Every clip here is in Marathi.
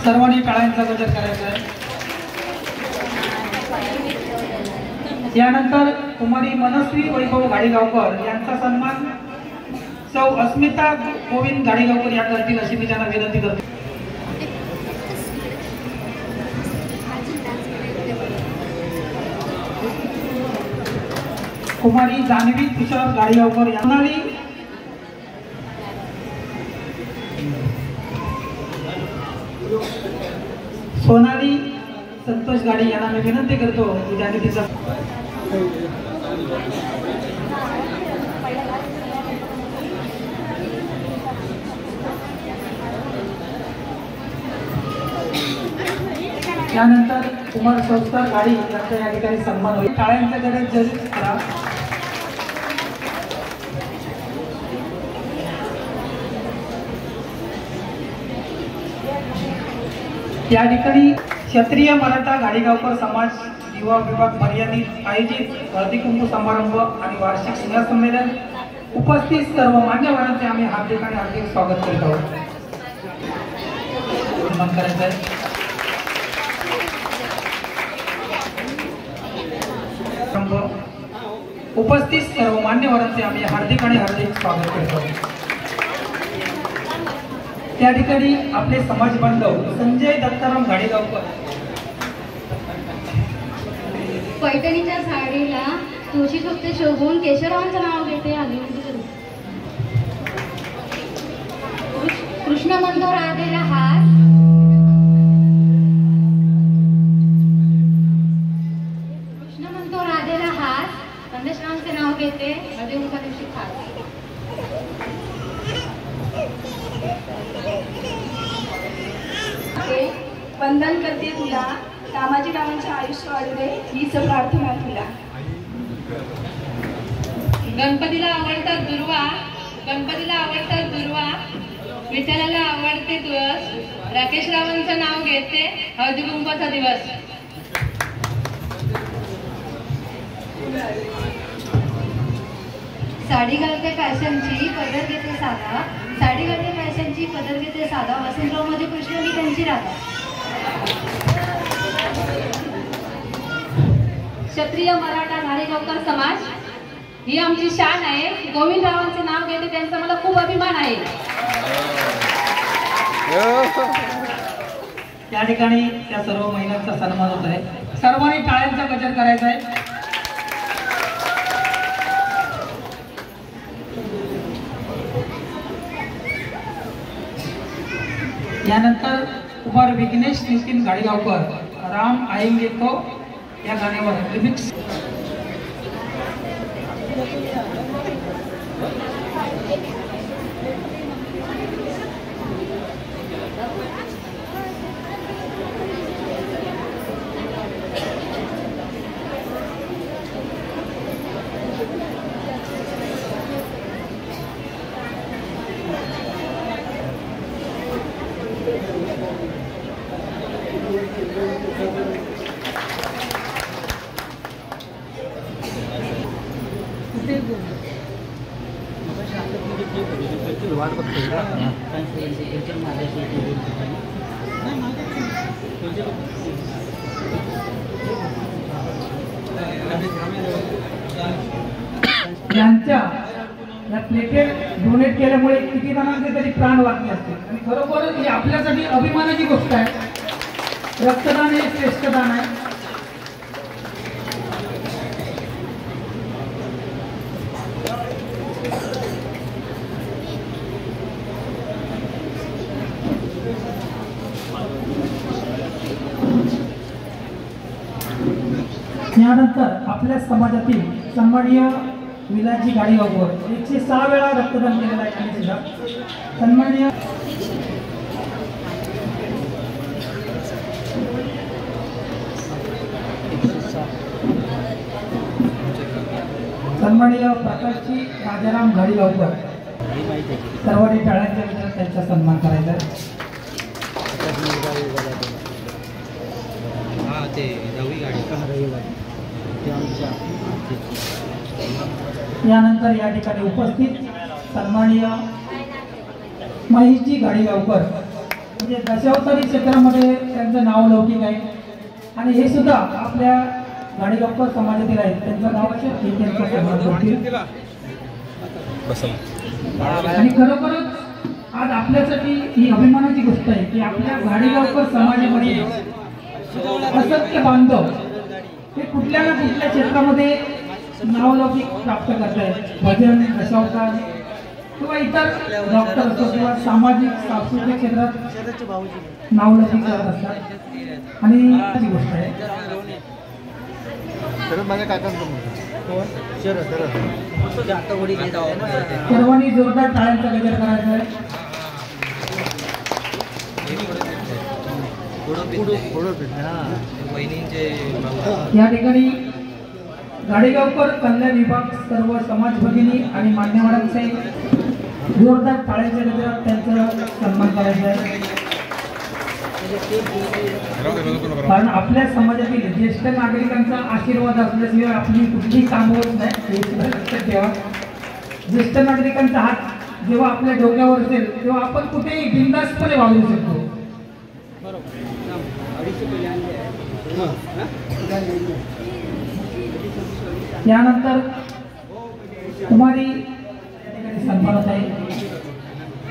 सर्वांनी टाळ्यांचा गजर करायचा आहे। यानंतर कुमारी मनस्वी वैभव गाडीगावकर यांचा सन्मान सौ अस्मिता गोविंद गाडीगावकर या करतील अशी मी त्यांना विनंती करतो। कुमारी जान्हवी तुषार गाडीगावकर यांना सोनाली संतोष गाडी यांना मी विनंती करतो की त्यांनी तिचा त्यानंतर कुमार संस्था गाडी यांचा या ठिकाणी सन्मान होईल। टाळ्यांच्या गजर जरूर करा। या ठिकाणी क्षत्रिय मराठा गाडीगावकर समाज युवा विभाग मर्यादित आयोजित हळदी कुंकू समारंभ आणि वार्षिक स्नेह संमेलन उपस्थित सर्व मान्यवरांचे आम्ही हार्दिक स्वागत करीत आहोत। सन्मान करायचा आहे। उपस्थित सर्व मान्यवरांचे आम्ही हार्दिक स्वागत करीत आहोत। त्या ठिकाणी आपले समाज बांधव संजय दत्ताराम गाडीगावकर पैठणीच्या साडीला तुळशी फक्त शोभून केशवरावांचं नाव घेते। कृष्ण म्हणतो राधेला हार, कृष्ण म्हणतो राधेला हार, संदेशरावांचे नाव घेते हळदी कुंकू दिवशी खास। वंदन करते तुला, कामाजी रावांचे आयुष्य वाढू दे हीच प्रार्थना तुला। गणपतीला आवडतात दुर्वा, गणपतीला आवडतात दुर्वा, विठ्ठलाला आवडते तुळस, राकेश रावांचं नाव घेते हळदी कुंकूचा दिवस। साडी घालते फॅशनची पदर घेते साधा, साडी घालते फॅशनची पदर घेते साधा, वसंतराव मध्ये कृष्ण मी त्यांची राधा। क्षत्रिय मराठा गाडीगावकर समाज ही आमची शान आहे। गोविंदरावांचे नाव घेते त्यांचा मला खूप अभिमान आहे। या ठिकाणी त्या सर्व महिलांचा सन्मान होत आहे। सर्वांनी टाळ्यांचा गजर करायचा आहे। यानंतर कुमार विघ्नेश नितीन गाडीगावकर राम आएंगे तो या गाण्यावर रिमिक्स। यांच्या या प्लेटेट डोनेट केल्यामुळे किती जणांचे तरी प्राण वाचले असतील आणि खरोखरच ही आपल्यासाठी अभिमानाची गोष्ट आहे। रक्तदान हे श्रेष्ठदान आहे। यानंतर आपल्या समाजातील सन्माननीय विलासजी गाडीगावकर 106 वेळा रक्तदान केलेलं आहे आणि सुद्धा सन्माननीय प्रकाशजी राजाराम गाडीगावकर सर्वांनी टाळ्यांच्या विचारात त्यांचा सन्मान करायचा आहे। यानंतर या ठिकाणी उपस्थित सन्माननीय महेशजी गाडीगावकर म्हणजे दशावतारी क्षेत्रामध्ये त्यांचं नाव लौकिक आहे आणि हे सुद्धा आपल्या गाडीगावकर समाजातील आहेत. त्यांचं नाव असेल हे त्यांचा सन्मान करतील. आणि खरोखरच आज आपल्यासाठी ही अभिमानाची गोष्ट आहे की आपल्या गाडीगावकर समाजामध्ये असत्य बांधव हे कुठल्या ना कुठल्या क्षेत्रामध्ये नावलौकिक प्राप्त करत आहेत. भजन, दशावतार किंवा इतर डॉक्टर असो किंवा सामाजिक सांस्कृतिक क्षेत्रात नावलौकिक करत असतात आणि ती गोष्ट आहे. सर्वांनी जोरदार टाळ्यांचा गजर करायचा आहे. या ठिकाणी गाडीगावकर कल्याण विभाग सर्व समाज भगिनी आणि मान्यवरांचे जोरदार टाळ्यांच्या गजरात त्यांचा सन्मान करायचा आहे. कारण आपल्या समाजातील ज्येष्ठ नागरिकांचा आशीर्वाद असल्याशिवाय आपली कुठलीही काम होत नाही हे सुद्धा लक्षात ठेवा. ज्येष्ठ नागरिकांचा हात जेव्हा आपल्या डोक्यावर असेल तेव्हा आपण कुठेही बिनधास्तपणे वावरू शकतो. यानंतर कुमारी सन्मानत आहे.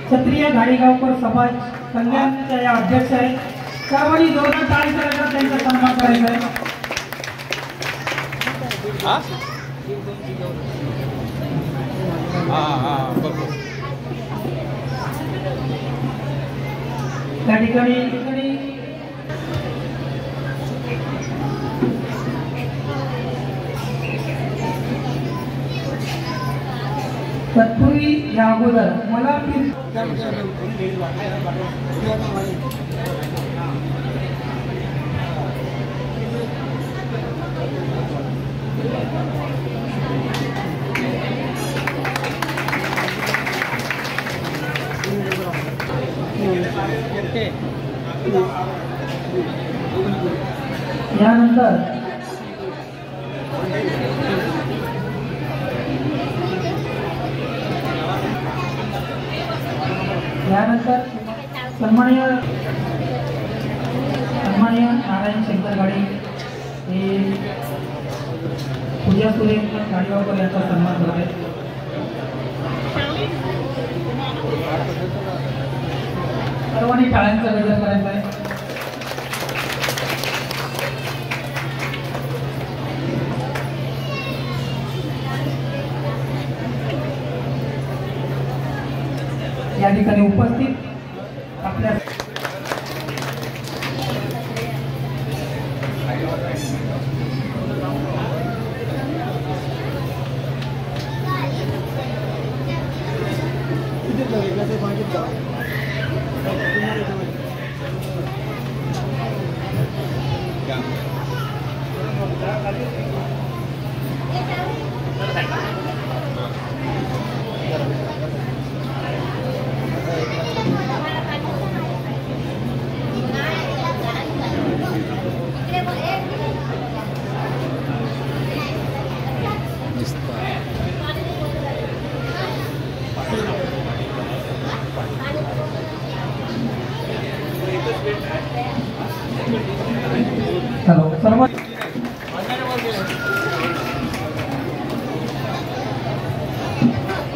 क्षत्रिय गाडीगावकर समाज कल्याणच्या या अध्यक्ष आहेत. सर्वांनी जोरदार टाळी करायचा त्यांचा सन्मान करायचा आहे. त्या ठिकाणी तत्पूर्वी या अगोदर मला यानंतर सन्माननीय नारायण शंकर गाडी हे पूजा सुरेश गाडीगावकर यांचा सन्मान करत आहेत. सर्वांनी टाळ्यांचा गजर करायचा आहे. या ठिकाणी उपस्थित आपल्या सर्व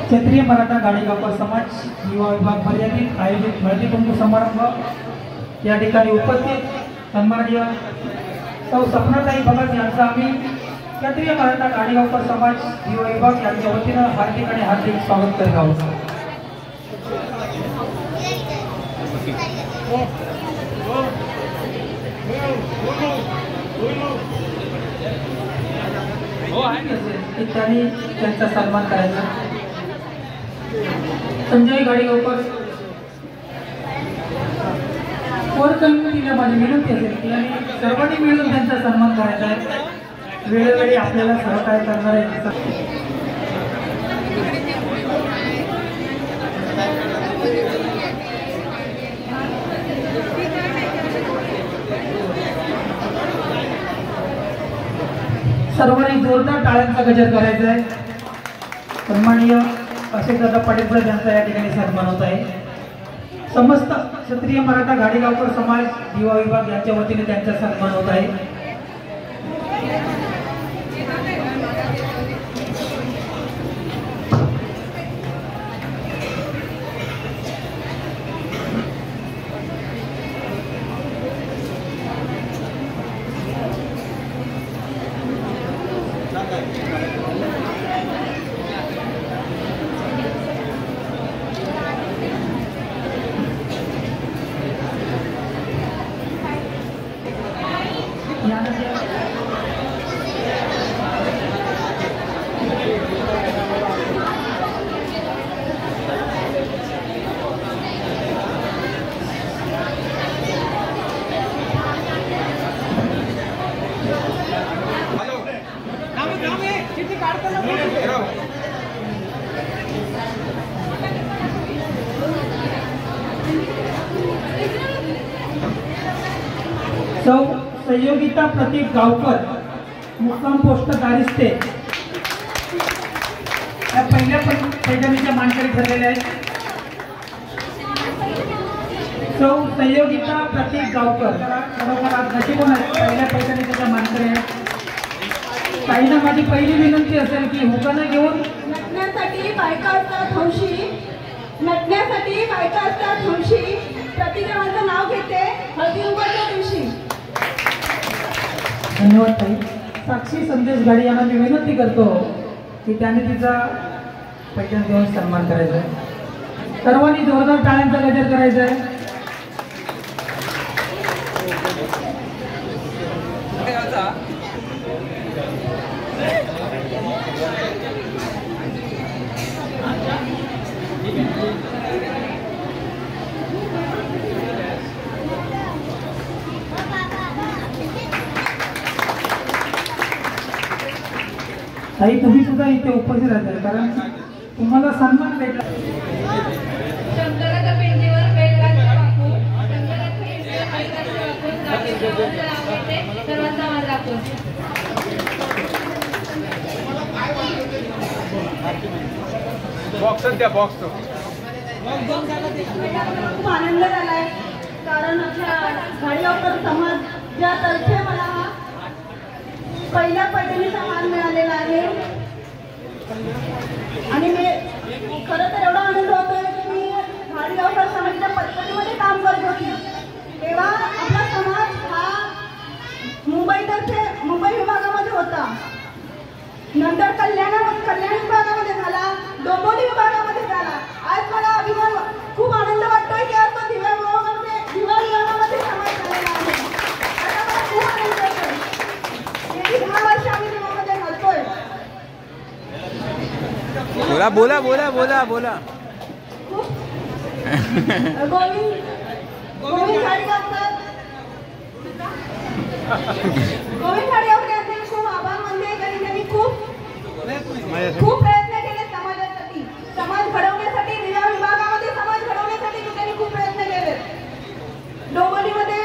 क्षेत्रीय मराठा गाडीगावकर समाज युवा विभाग मर्यादित आयोजित हळदी कुंकू समारंभ या ठिकाणी उपस्थित सन्माननीय सौ सपनाताई भगत यांचा आम्ही क्षेत्रीय मराठा गाडीगावकर समाज युवा विभाग यांच्या वतीनं हार्दिक आणि हार्दिक स्वागत करीत आहोत. त्यांनी त्यांचा सन्मान करायचा. संजय गाडीगावकर कोरकमिटीला माझी विनंती असेल की आणि सर्वांनी मिळून त्यांचा सन्मान करायचा आहे. वेळोवेळी आपल्याला सहकार्य करणार आहे. सर्वांनी जोरदार टाळ्यांचा गजर करायचा आहे. सन्माननीय अशोकदादा पाटील यांचा या ठिकाणी सन्मान होत आहे. समस्त क्षत्रिय मराठा गाडीगावकर समाज दिवा विभाग यांच्या वतीने त्यांचा सन्मान होत आहे. सौ संयोगिता प्रतीक गावकर मुक्काम पोस्ट दारिस्ते या पहिल्या पैठणीच्या मानकरी ठरलेल्या आहेत. सौ संयोगिता प्रतीक गावकर खरोखर आज नशीबवान आहेत, पहिल्या पैठणीच्या मानकरी आहेत. ताईंना माझी पहिली विनंती असेल की हुकाना घेऊन नटण्यासाठी बायका असतात हौशी, नटण्यासाठी बायका असतात हौशी, प्रतिग्रहांचं नाव घेते हळदी कुंकवाच्या दिवशी. धन्यवाद ताई. साक्षी संदेश गाडी यांना मी विनंती करतो की त्याने तिचा पैठण घेऊन सन्मान करायचा आहे. सर्वांनी जोरदार टाळ्यांचा गजर करायचा आहे. ताई तुम्ही सुद्धा इथे उपस्थित राहताय कारण तुम्हाला सन्मान भेटला. शंकराच्या पिंडीवर बेलगाचं वाकून, शंकराच्या पिंडीवर बेलगाचं वाकून, राकेशरावांचं नाव घेते सर्वांचा मान राखून. बॉक्स द्या बॉक्स. खूप आनंद झालाय कारण आपल्या गाडीगावकर समाजातर्फे मला हा पहिल्या पैठणीचा मान मिळालेला आहे. आणि मी खरं तर एवढा आनंद होतोय की मी गाडीगावकर समाजाच्या पद्धतीमध्ये काम करत होती तेव्हा आपला समाज हा मुंबई विभागामध्ये होता, नंतर कल्याण विभागामध्ये झाला, डोंबिवली विभागामध्ये झाला. आज मला अभिमान खूप आनंद वाटतोय की आज तो दिवा विभागामध्ये समाज झालेला आहे. आता मला खूप आनंद होतोय. गेली 10 वर्ष आम्ही दिवामध्ये घालतोय. बोला बोला बोला बोला बोला. गोविंद गाडीगावकर यांचे खूप आभार मानते कारण त्यांनी खूप प्रयत्न केले समाजासाठी, समाज घडवण्यासाठी, दिवा विभागामध्ये समाज घडवण्यासाठी त्यांनी खूप प्रयत्न केले. डोंबिवलीमध्ये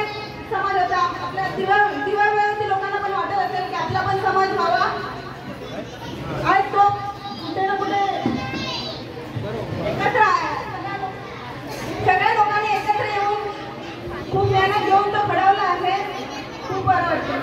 समाज होता, आपल्या दिवा विभागातील लोकांना पण वाटत असेल की आपला पण समाज व्हावा. आज तो कुठे ना कुठे एकत्र आहे. सगळ्या लोकांनी एकत्र येऊन खूप मेहनत घेऊन तो घडवला आहे. खूप बरं वाटतं.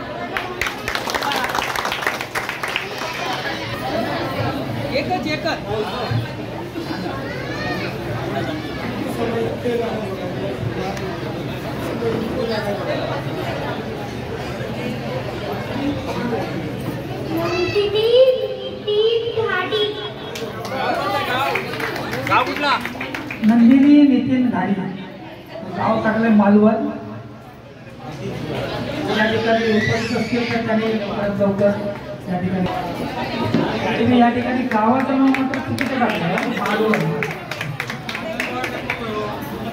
नंदिनी नितीन घाडी गाव टाकले मालवण. या ठिकाणी उपस्थित असतील तर त्यांनी लवकर या ठिकाणी या ठिकाणी गावाचं नाव मात्र चुकीचं टाकलं मालवण.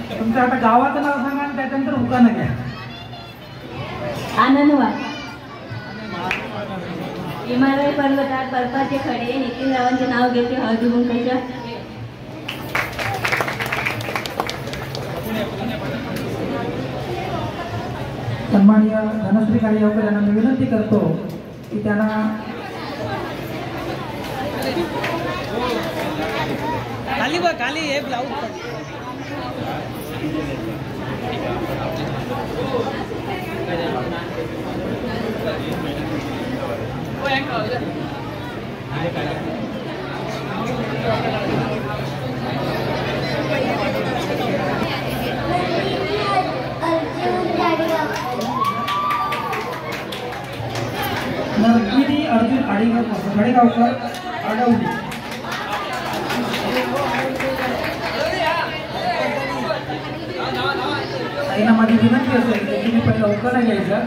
तुमचं आता गावाचं नाव सांगा आणि त्याच्यानंतर उकानं घ्या. आनंदवाड हिमालय पर्वतात बर्फाचे खडे नितीन रावांचे नाव घेते हळदी कुंकवाच्या. सन्माननीय धनश्री गाडीगावकर यांना मी विनंती करतो की त्यांना खाली हे ब्लाउज नरगिरी अर्जुन गाडेगावकर आडवली. ताईंना माझी विनंती असेल की तुम्ही पहिला उखाणा घ्यायचा.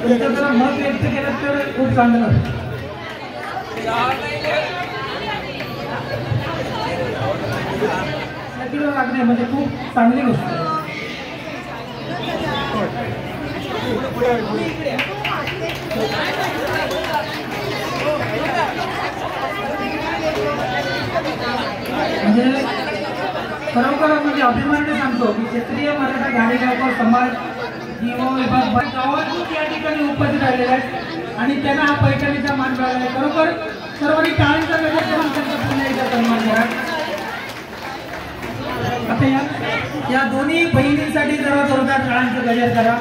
जरा मत व्यक्त केलं तर खूप चांगलं. किलो लागणे म्हणजे खूप चांगली गोष्ट आहे. म्हणजे खरोखर म्हणजे अभिमानाने सांगतो की क्षेत्रीय मराठा गाडेगावकर समाज जीवा विभाग गावातून या ठिकाणी उपस्थित राहिलेले आहेत आणि त्यांना हा पैठणीचा मान मिळाला आहे. खरोखर सर्वांनी टाळीचा गजर करून त्यांचा पुन्हा एकदा सन्मान करा. आता या दोन्ही बहिणींसाठी जरा जोरदार टाळ्यांचा गजर करा.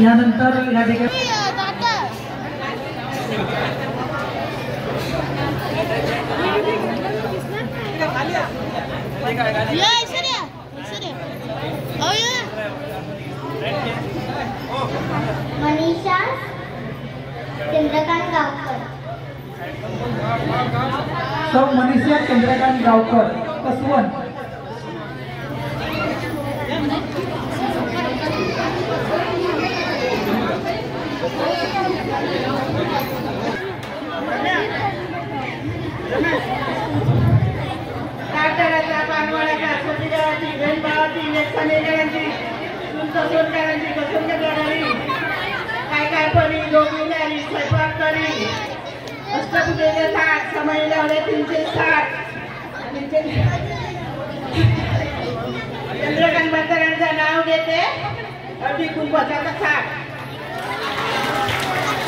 यानंतर या ठिकाणी मनीषा चंद्रकांत गावकर. सौ मनीषा चंद्रकांत गावकर कसवण. काटाळ्याच्या पानवाड्याच्या सतीदेवाची बहीणभावाची लेखनेची सुंदरकारांची पसंत करणारी काय परी दोघींनी स्वयंपाक करी अष्टपुजेचे थाट समय लावले 360 चंद्रकांत म्हाताऱ्यांचं नाव घेते अगदी कुंभाचा थाट.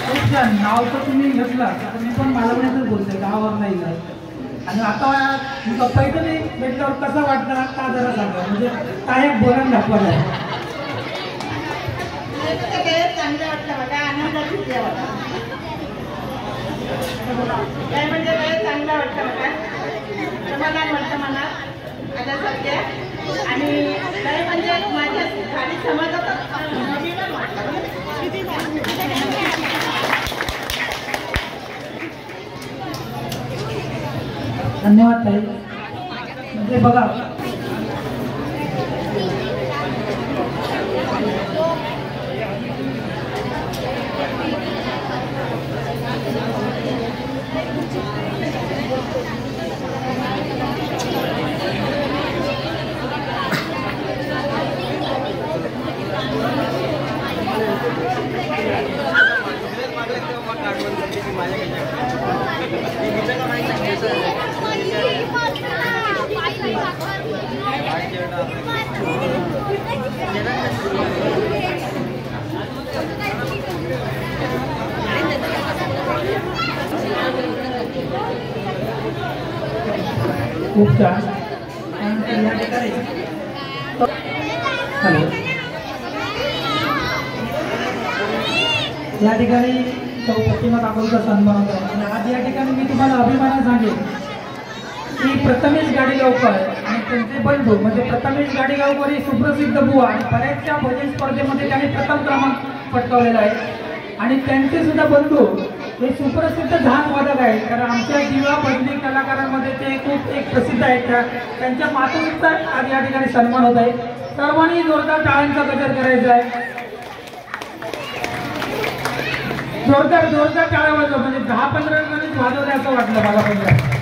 खूप छान. नाव तर तुम्ही घेतला तर मी पण मालवण्यातच बोलते गावावर नाही जात. आणि आता पैठणी भेटल्यावर कसं वाटतं का जरा सांगा. म्हणजे काय बोलायला दाखवलं आहे. चांगलं वाटलं मला आनंदाची वाटतं. काय म्हणजे काय चांगलं वाटतं मला समाधान वाटतं मला माझ्या सध्या. आणि काय म्हणजे माझ्या खाली समाजातच अभिमान वाटतं. धन्यवाद ताई. म्हणजे बघा खूप छान. या ठिकाणी सौ प्रतिमा काकूंचा सन्मान होता. आणि आज या ठिकाणी मी तुम्हाला अभिमानाने सांगेन की प्रथमेश गाडेगावकर आणि त्यांचे बंधू म्हणजे प्रथमेश गाडेगावकर ही सुप्रसिद्ध बुवा आणि बऱ्याचशा भजन स्पर्धेमध्ये त्यांनी प्रथम क्रमांक पटकावलेला आहे. आणि त्यांचे सुद्धा बंधू हे सुप्रसिद्ध झान वादक आहेत. कारण आमच्या दिवा बदली कलाकारांमध्ये ते खूप एक प्रसिद्ध आहेत. त्यांच्या मातृत्वाचा आज या ठिकाणी सन्मान होत आहे. सर्वांनी जोरदार टाळ्यांचा गजर करायचा आहे. जोरदार टाळ्या वाजव. म्हणजे 10-15 जणांनीच वाजवले असं वाटलं मला पहिलं.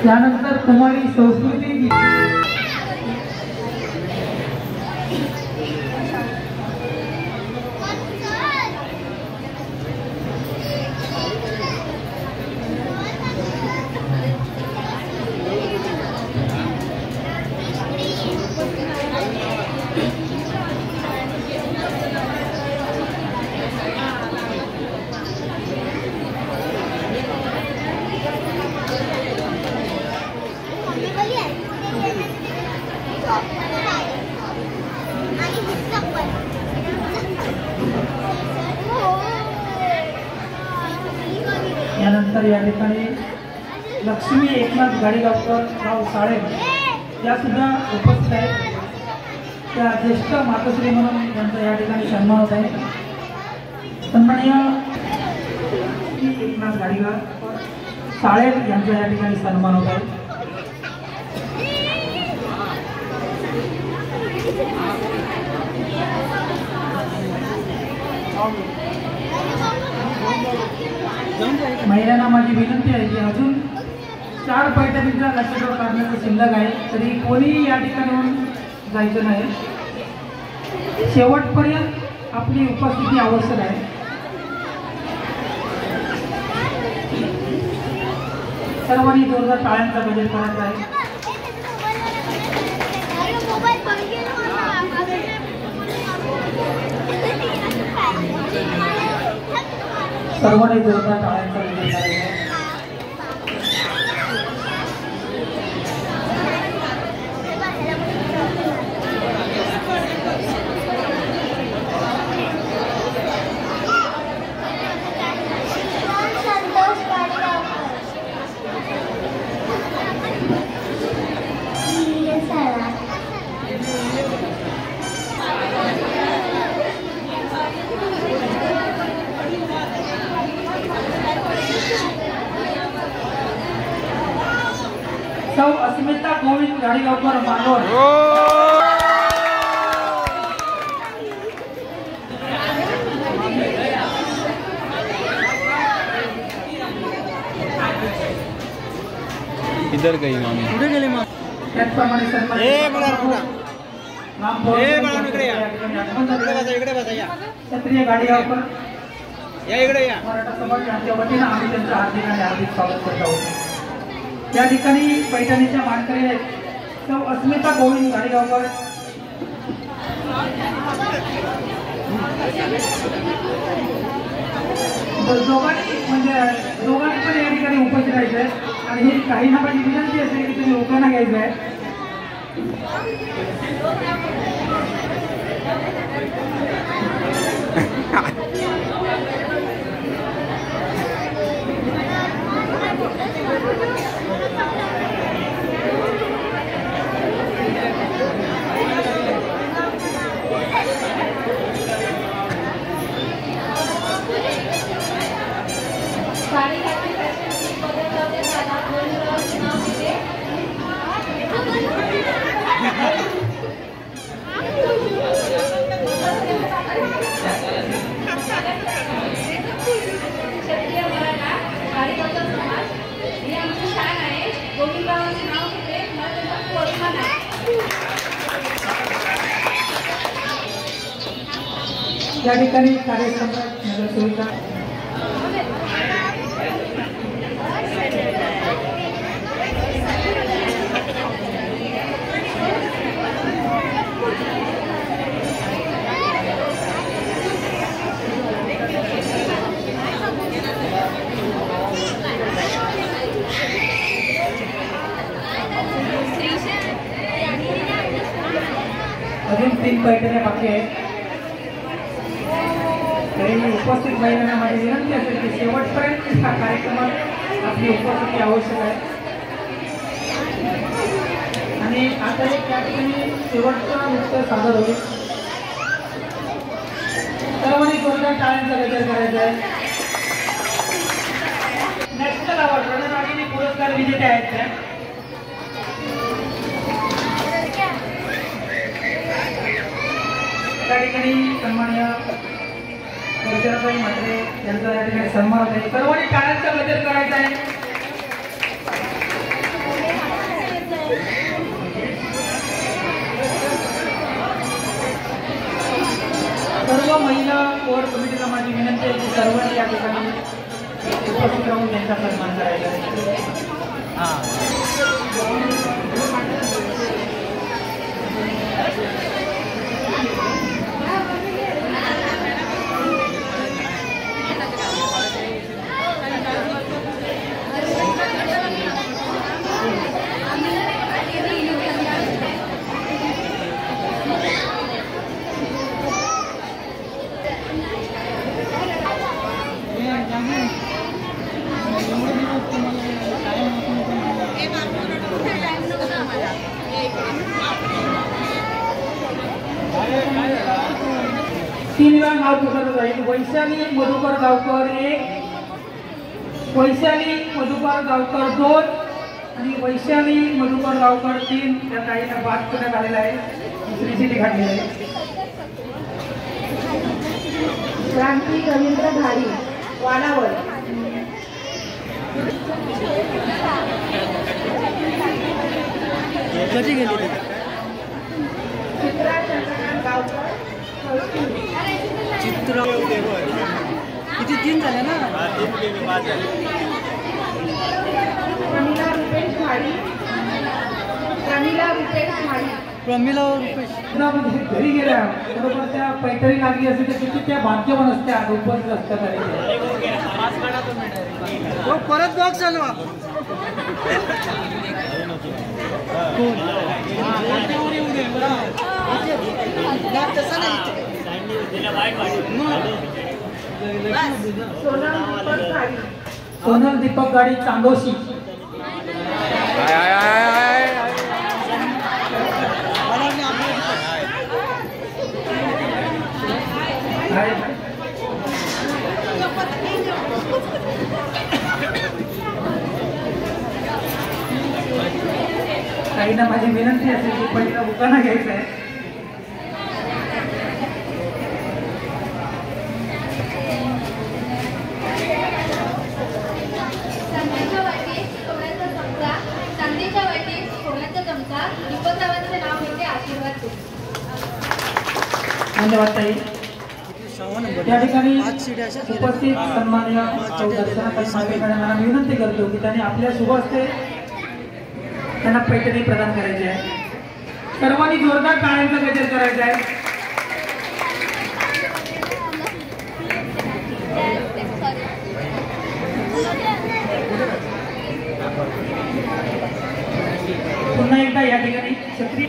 त्यानंतर कुमारी संस्कृती यानंतर या ठिकाणी लक्ष्मी एकनाथ गाडीगावकर राव साळेब या सुद्धा उपस्थित आहेत. त्या ज्येष्ठ मातोश्री म्हणून त्यांचा या ठिकाणी सन्मान होत आहे. सन्माननीय एकनाथ गाडीगाव साळेब यांचा या ठिकाणी सन्मान होत आहे. महिलांना माझी विनंती आहे की अजून 4 पैठणींचा लक्षात काढण्याचं शिल्लक आहे, तरी कोणी या ठिकाणी जायचं नाही. शेवटपर्यंत आपली उपस्थिती आवश्यक आहे. सर्वांनी जोरदार टाळ्यांचा गजर करायचा आहे. सर्वांनी जोरदार टाळ्यांचा गजर करायचा आहे. सौ अस्मिता गोविंद गाडीगावकर मानोर इधर गई मामी कुठे गेली मामी त्याचप्रमाणे सन्मान इकडे बसा या क्षत्रिय गाडीगावकर या इकडे या मराठा समाज यांच्या वतीनं आम्ही त्यांचं हार्दिक आणि हार्दिक स्वागत करत आहोत. या ठिकाणी पैठणीच्या मानकरी आहेत सौ अस्मिता गोविंद गाडीगावकर. दोघांनी पण या ठिकाणी उपस्थित राहायचं आहे आणि ही काही ना माझी विनंती असेल की तुम्ही लोकांना घ्यायचं आहे. या ठिकाणी कार्यसम्राट नगरसेविका अजून 3 पैठण्या बाकी आहेत. तरी उपस्थित महिलांना माझी विनंती असेल की शेवटपर्यंत हा कार्यक्रमात आपली उपस्थिती आवश्यक आहे. आणि आता एक त्या ठिकाणी शेवटचं नृत्य सादर होईल. सर्वांनी जोरदार टाळ्यांचा गजर करायचा आहे. नॅशनल अवॉर्ड रणरागिणी पुरस्कार विजेते आहेत त्या. त्या ठिकाणी सन्माननीय वैशाली म्हात्रे यांचा या ठिकाणी सन्मान आहे. सर्वांनी टाळ्यांचा गजर करायचा आहे. सर्व महिला कोर कमिटीला माझी विनंती आहे की सर्वांनी या ठिकाणी उपस्थित राहून त्यांचा सन्मान करायचा आहे. तीन वेळा नाव पुकारलं जाईल. वैशाली मधुकर गावकर 1, वैशाली मधुकर गावकर 2 आणि वैशाली मधुकर गावकर 3 या ताईंना बाद करण्यात आलेला आहे. दुसरी सिटी घातलेली आहे. क्रांती रवींद्र धारी वानावर. कधी गेली चित्रा चंद्रकांत गावकर चित्र किती 3 झाले ना. प्रमिला रुपेश भाडी. प्रमिला रुपेश भाडी. प्रमिला रुपेश घरी गेल्या बरोबर त्या पैठणी लागली असते तर किती त्या भाग्यवान असत्या उपस्थित असतात. परत बॉक्स चालवा. सोनल दीपक गाडी चांदोशी. काहींना माझी विनंती असेल की पहिला उखाणा घ्यायचा आहे. चांदीच्या वाटीत सोन्याचा चमचा, चांदीच्या वाटीत सोन्याचा चमचा, दीपकरावांचे नाव घेते आशीर्वाद देते. धन्यवाद ताई. त्या ठिकाणी उपस्थित सन्माननीय मला विनंती करतो की त्यांनी आपल्या शुभ हस्ते त्यांना पैठणी प्रदान करायची आहे. सर्वांनी जोरदार टाळ्यांचा गजर करायचा आहे. पुन्हा एकदा या ठिकाणी क्षत्रिय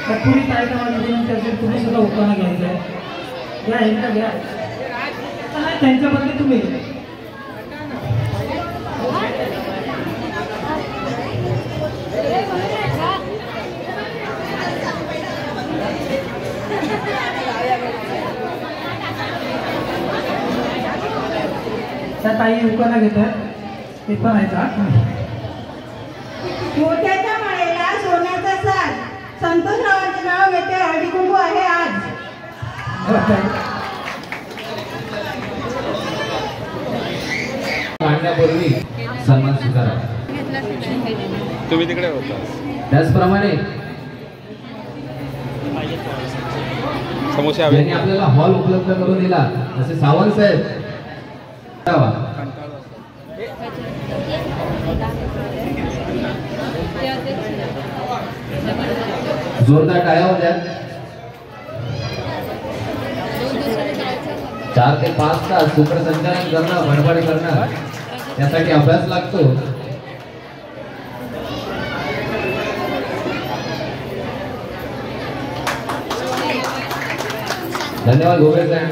कपुरी कार्यक्रमात तुम्ही सुद्धा उखाणा घ्यायचा आहे. घ्या एकदा घ्या. त्यांच्याबद्दल तुम्ही त्या ताई उखाणा घेतात ते पण आहे का. मोत्याच्या माळेला सोन्याचा साज. संतोषरावांचे नाव घेते हळदी कुंकू आहे आज. मांडण्यापूर्वी सन्मान स्वीकारा. तुम्ही तिकडे होता. त्याचप्रमाणे समोसे यांनी आपल्याला हॉल उपलब्ध करून दिला जसे सावंत साहेब. जोरदार टाळ्या होत्या. 4 ते 5 तास सूत्रसंचालन करणं, बडबड करणं त्यासाठी अभ्यास लागतो. धन्यवाद गोगरे साहेब.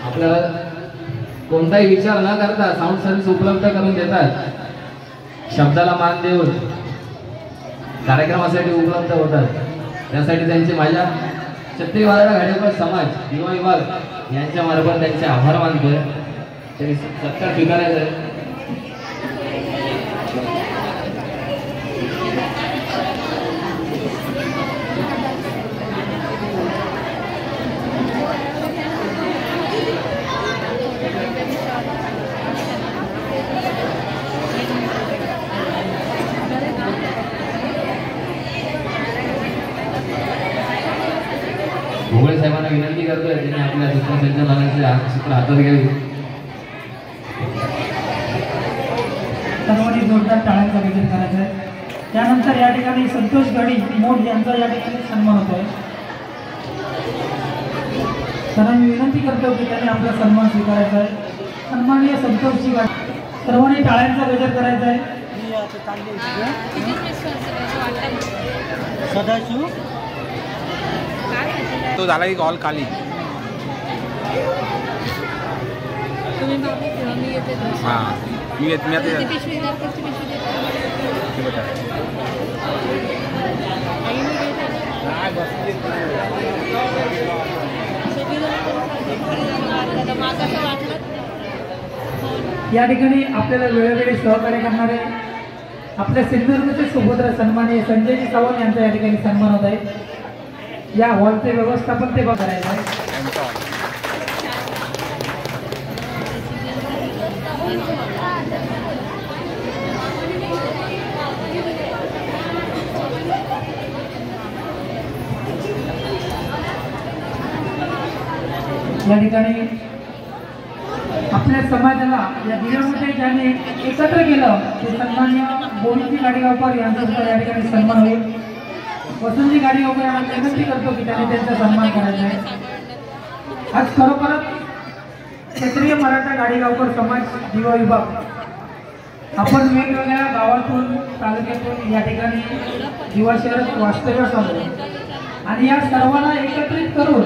आपल्याला कोणताही विचार न करता साऊंड सर्व्हिस उपलब्ध करून देतात. शब्दाला मान देऊन कार्यक्रमासाठी उपलब्ध होतात. त्यासाठी त्यांचे माझ्या छत्री वारडा घाडेकर समाज युवा विभाग यांच्या मार्फत त्यांचे आभार मानतोय. तरी सत्कार स्वीकारायचा आहे. भोगळे साहेबांना विनंती करतोय त्यांनी आपल्या सूत्रसंचालनाचे सूत्र हातात घ्यावी. सर्वांनी जोरदार टाळ्यांचा गजर करायचा आहे. त्यानंतर या ठिकाणी संतोष गडी मोड यांचा या ठिकाणी सन्मान होतोय. त्यांना मी विनंती करतो की त्यांनी आपला सन्मान स्वीकारायचा आहे. सन्माननीय संतोषजी गाडी सर्वांनी टाळ्यांचा गजर करायचा आहे. सदाशिव तो झाला की कॉल खाली. हां मी आता या ठिकाणी आपल्याला वेळोवेळी सहकार्य करणारे आपल्या सिंधुदुर्गचे सुपुत्र सन्माननीय संजयजी चव्हाण यांचा या ठिकाणी सन्मान होत आहे. या हॉलचे व्यवस्थापन ते करायचं आहे. या ठिकाणी आपल्या समाजाला या दिव्यामध्ये ज्याने एकत्र केलं ते सन्मान्य गोविंदजी गाडीगावकर यांचा सुद्धा या ठिकाणी सन्मान होईल. वसंतजी गाडीगावकर यांना विनंती करतो की त्यांनी त्यांचा सन्मान करायचा आहे. आज खरोखरच क्षेत्रीय मराठा गाडीगावकर समाज दिवा विभाग आपण वेगवेगळ्या गावातून तालुक्यातून या ठिकाणी दिवा शहरात वास्तव्यास आलो आणि या सर्वांना एकत्रित करून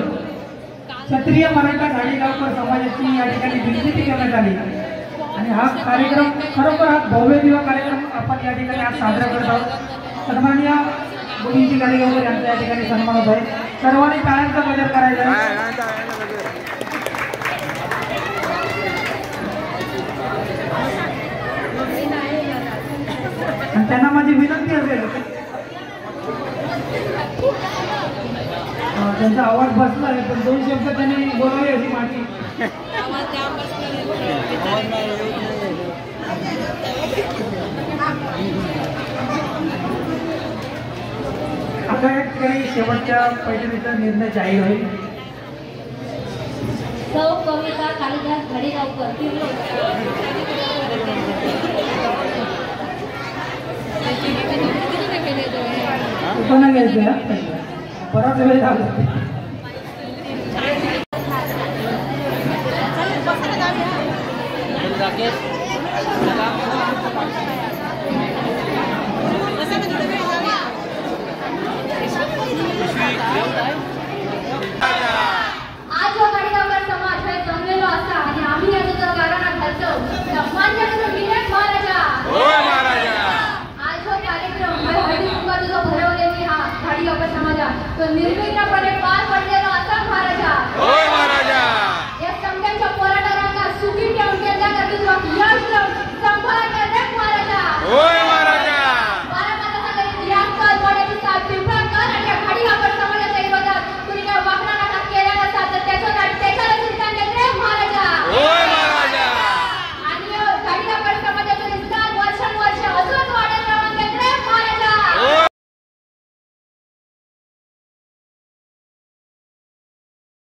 क्षत्रिय मराठा गाडीगावकर समाजाची या ठिकाणी निर्मिती करण्यात आली आणि हा कार्यक्रम खरोखर हा भव्य दिवा कार्यक्रम आपण या ठिकाणी आज साजरा करत आहोत. सन्माननीय गोविंदजी गाडीगावकर यांचा या ठिकाणी सन्मान होत आहे. सर्वांनी टाळ्यांचा गजर करायचा आहे. आणि त्यांना माझी विनंती असेल त्यांचा आवाज बसला आहे पण 2 शब्द त्यांनी बोलावे अशी माझी. आता काही शेवटच्या पैठणीचा निर्णय जाहीर होईल. सौ कविता कालिदास गाडीगावकर कुठं घ्यायचं बराच वेळ झाला. आज